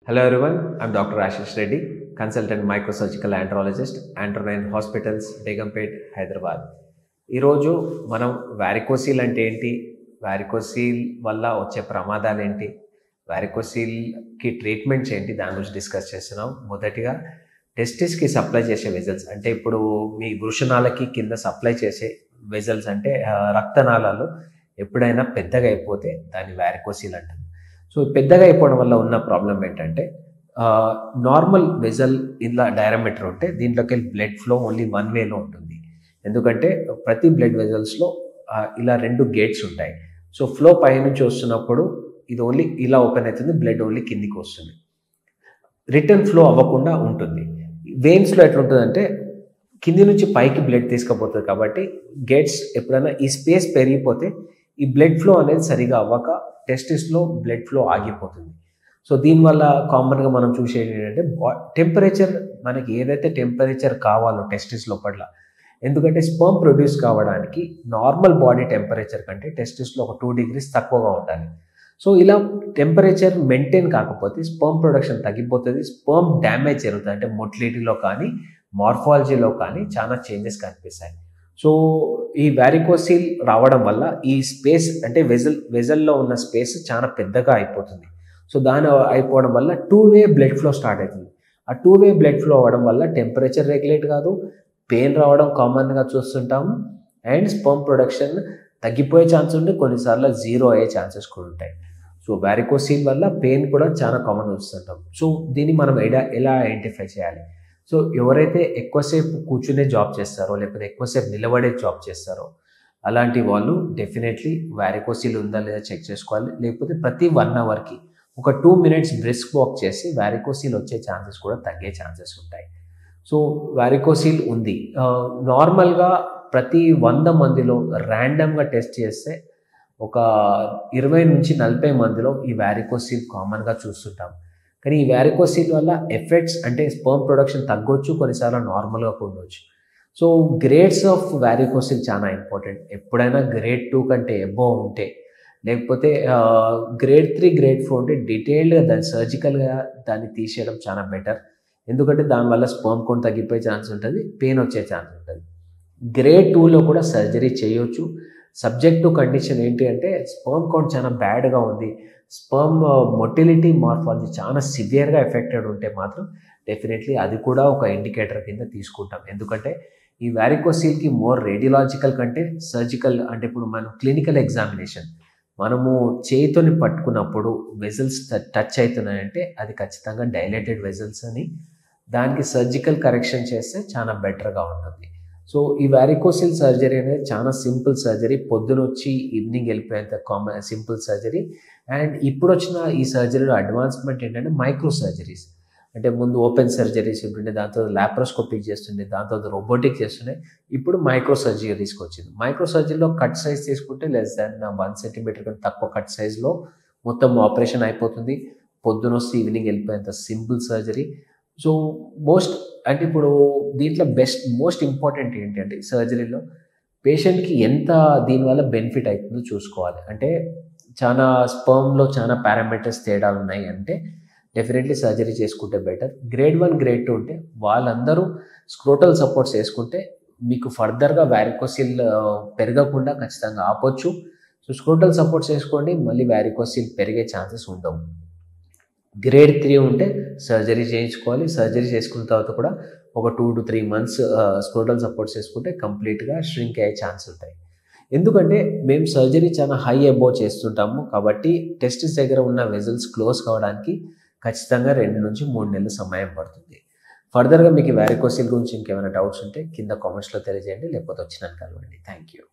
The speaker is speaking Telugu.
Hello everyone, I'm Dr. Ashish Reddy, consultant microsurgical andrologist, Andronine Hospitals, Begumpet, Hyderabad. ఈరోజు మనం వారికోసీల్ అంటే ఏంటి, వారికోసీల్ వల్ల వచ్చే ప్రమాదాలు ఏంటి, వారికోసీల్కి ట్రీట్మెంట్స్ ఏంటి, దాని గురించి డిస్కస్ చేస్తున్నాం. మొదటిగా టెస్టిస్కి సప్లై చేసే వెజల్స్ అంటే ఇప్పుడు మీ వృషణాలకి కింద సప్లై చేసే వెజల్స్ అంటే రక్తనాళాలు ఎప్పుడైనా పెద్దగా అయిపోతే దాన్ని వారికోసీల్ అంటారు. సో పెద్దగా అయిపోవడం వల్ల ఉన్న ప్రాబ్లం ఏంటంటే నార్మల్ వెజల్ ఇలా డయామీటర్ ఉంటే దీంట్లోకి వెళ్ళి బ్లడ్ ఫ్లో ఓన్లీ వన్ వేలో ఉంటుంది. ఎందుకంటే ప్రతి బ్లడ్ వెజల్స్లో ఇలా రెండు గేట్స్ ఉంటాయి. సో ఫ్లో పైనుంచి వస్తున్నప్పుడు ఇది ఓన్లీ ఇలా ఓపెన్ అవుతుంది, బ్లడ్ ఓన్లీ కిందికి వస్తుంది, రిటర్న్ ఫ్లో అవ్వకుండా ఉంటుంది. వెయిన్స్లో ఎట్లుంటుందంటే కింది నుంచి పైకి బ్లడ్ తీసుకుపోతుంది. కాబట్టి గేట్స్ ఎప్పుడైనా ఈ స్పేస్ పెరిగిపోతే ఈ బ్లడ్ ఫ్లో అనేది సరిగా అవ్వక టెస్టిస్లో బ్లడ్ ఫ్లో ఆగిపోతుంది. సో దీనివల్ల కామన్గా మనం చూసేది ఏంటంటే టెంపరేచర్, మనకి ఏదైతే టెంపరేచర్ కావాలో టెస్టిస్ లోపల, ఎందుకంటే స్పర్మ్ ప్రొడ్యూస్ కావడానికి నార్మల్ బాడీ టెంపరేచర్ కంటే టెస్టిస్లో ఒక 2 degrees తక్కువగా ఉండాలి. సో ఇలా టెంపరేచర్ మెయింటైన్ కాకపోతే స్పర్మ్ ప్రొడక్షన్ తగ్గిపోతుంది, స్పర్మ్ డ్యామేజ్ జరుగుతుంది. అంటే మొటిలిటీలో కానీ మార్ఫాలజీలో కానీ చాలా చేంజెస్ కనిపిస్తాయి. సో ఈ వారికోసీల్ రావడం వల్ల ఈ స్పేస్ అంటే వెజల్లో ఉన్న స్పేస్ చాలా పెద్దగా అయిపోతుంది. సో దాని అయిపోవడం వల్ల 2-way బ్లడ్ ఫ్లో స్టార్ట్ అవుతుంది. ఆ 2-way బ్లడ్ ఫ్లో అవ్వడం వల్ల టెంపరేచర్ రెగ్యులేట్ కాదు, పెయిన్ రావడం కామన్గా చూస్తుంటాము, అండ్ స్పర్మ్ ప్రొడక్షన్ తగ్గిపోయే ఛాన్స్ ఉంటే కొన్నిసార్లు 0 అయ్యే ఛాన్సెస్ కూడా ఉంటాయి. సో వారికోసీల్ వల్ల పెయిన్ కూడా చాలా కామన్ చూస్తుంటాం. సో దీన్ని మనం ఎలా ఐడెంటిఫై చేయాలి? సో ఎవరైతే ఎక్కువసేపు కూర్చునే జాబ్ చేస్తారో లేకపోతే ఎక్కువసేపు నిలబడే జాబ్ చేస్తారో అలాంటి వాళ్ళు డెఫినెట్లీ వారికోసీల్ ఉందా లేదా చెక్ చేసుకోవాలి. లేకపోతే ప్రతి 1 hourకి ఒక 2 minutes బ్రిస్క్ వాక్ చేసి వారికోసీల్ వచ్చే ఛాన్సెస్ కూడా తగ్గే ఛాన్సెస్ ఉంటాయి. సో వారికోసీల్ ఉంది. నార్మల్గా ప్రతి 100 మందిలో ర్యాండమ్గా టెస్ట్ చేస్తే ఒక 20 నుంచి 40 మందిలో ఈ వారికోసీల్ కామన్గా చూస్తుంటాం. కానీ ఈ వారికోసీల్ వల్ల ఎఫెక్ట్స్ అంటే స్పర్మ్ ప్రొడక్షన్ తగ్గొచ్చు, కొన్నిసార్లు నార్మల్గా కూడా ఉండవచ్చు. సో గ్రేడ్స్ ఆఫ్ వారికోసీల్ చాలా ఇంపార్టెంట్. ఎప్పుడైనా grade 2 కంటే అబోవ్ ఉంటే, లేకపోతే grade 3, grade 4 ఉంటే డీటెయిల్డ్గా దాన్ని సర్జికల్గా దాన్ని తీసేయడం చాలా బెటర్. ఎందుకంటే దానివల్ల స్పర్మ్ కౌంట్ తగ్గిపోయే ఛాన్స్ ఉంటుంది, పెయిన్ వచ్చే ఛాన్స్ ఉంటుంది. grade 2లో కూడా సర్జరీ చేయొచ్చు. సబ్జెక్ట్ టు కండిషన్ ఏంటి అంటే స్పర్మ్ కౌంట్ చాలా బ్యాడ్గా ఉంది, స్పర్మ్ మొటిలిటీ మార్ఫాలజీ చాలా సివియర్గా ఎఫెక్టెడ్ ఉంటే మాత్రం డెఫినెట్లీ అది కూడా ఒక ఇండికేటర్ కింద తీసుకుంటాం. ఎందుకంటే ఈ వారికోసీల్కి మోర్ రేడియలాజికల్ కంటే సర్జికల్, అంటే ఇప్పుడు మనం క్లినికల్ ఎగ్జామినేషన్ మనము చేయితోని పట్టుకున్నప్పుడు వెజల్స్ టచ్ అవుతున్నాయంటే అది ఖచ్చితంగా డైలేటెడ్ వెజల్స్ అని, దానికి సర్జికల్ కరెక్షన్ చేస్తే చాలా బెటర్గా ఉంటుంది. సో ఈ వారికోసీల్ సర్జరీ అనేది చాలా సింపుల్ సర్జరీ, పొద్దున వచ్చి ఈవినింగ్ వెళ్ళిపోయేంత సింపుల్ సర్జరీ. అండ్ ఇప్పుడు వచ్చిన ఈ సర్జరీలో అడ్వాన్స్మెంట్ ఏంటంటే మైక్రో సర్జరీస్. అంటే ముందు ఓపెన్ సర్జరీస్ ఉంటుండే, దాంతో ల్యాప్రోస్కోపిక్ చేస్తుండే, దాంతో రోబోటిక్ చేస్తుండే, ఇప్పుడు మైక్రో సర్జరీస్కి వచ్చింది. మైక్రో సర్జరీలో కట్ సైజ్ తీసుకుంటే లెస్ దాన్ 1 centimeter కంటే తక్కువ కట్ సైజ్లో మొత్తం ఆపరేషన్ అయిపోతుంది. పొద్దున వస్తే ఈవినింగ్ వెళ్ళిపోయేంత సింపుల్ సర్జరీ. సో అంటే ఇప్పుడు దీంట్లో మోస్ట్ ఇంపార్టెంట్ ఏంటంటే ఈ సర్జరీలో పేషెంట్కి ఎంత దీనివల్ల బెనిఫిట్ అవుతుందో చూసుకోవాలి. అంటే చాలా స్పర్మ్లో చాలా పారామీటర్స్ తేడాలు ఉన్నాయి అంటే డెఫినెట్లీ సర్జరీ చేసుకుంటే బెటర్. grade 1, grade 2 ఉంటే వాళ్ళందరూ స్క్రోటల్ సపోర్ట్స్ వేసుకుంటే మీకు ఫర్దర్గా వారికోసీల్ పెరగకుండా ఖచ్చితంగా ఆపొచ్చు. సో స్క్రోటల్ సపోర్ట్స్ వేసుకోండి, మళ్ళీ వారికోసీల్ పెరిగే ఛాన్సెస్ ఉండవు. grade 3 ఉంటే సర్జరీ చేయించుకోవాలి. సర్జరీ చేసుకున్న తర్వాత కూడా ఒక 2 to 3 months స్క్రోటల్ సపోర్ట్స్ వేసుకుంటే కంప్లీట్గా ష్రింక్ అయ్యే ఛాన్స్ ఉంటాయి. ఎందుకంటే మేము సర్జరీ చాలా హై అబోవ్ చేస్తుంటాము, కాబట్టి టెస్టిస్ దగ్గర ఉన్న వెజల్స్ క్లోజ్ కావడానికి ఖచ్చితంగా 2 నుంచి 3 నెలలు సమయం పడుతుంది. ఫర్దర్గా మీకు వారికోసీల్ గురించి ఇంకేమైనా డౌట్స్ ఉంటే కింద కామెంట్స్లో తెలియజేయండి, లేకపోతే వచ్చినాక కలవండి. Thank you.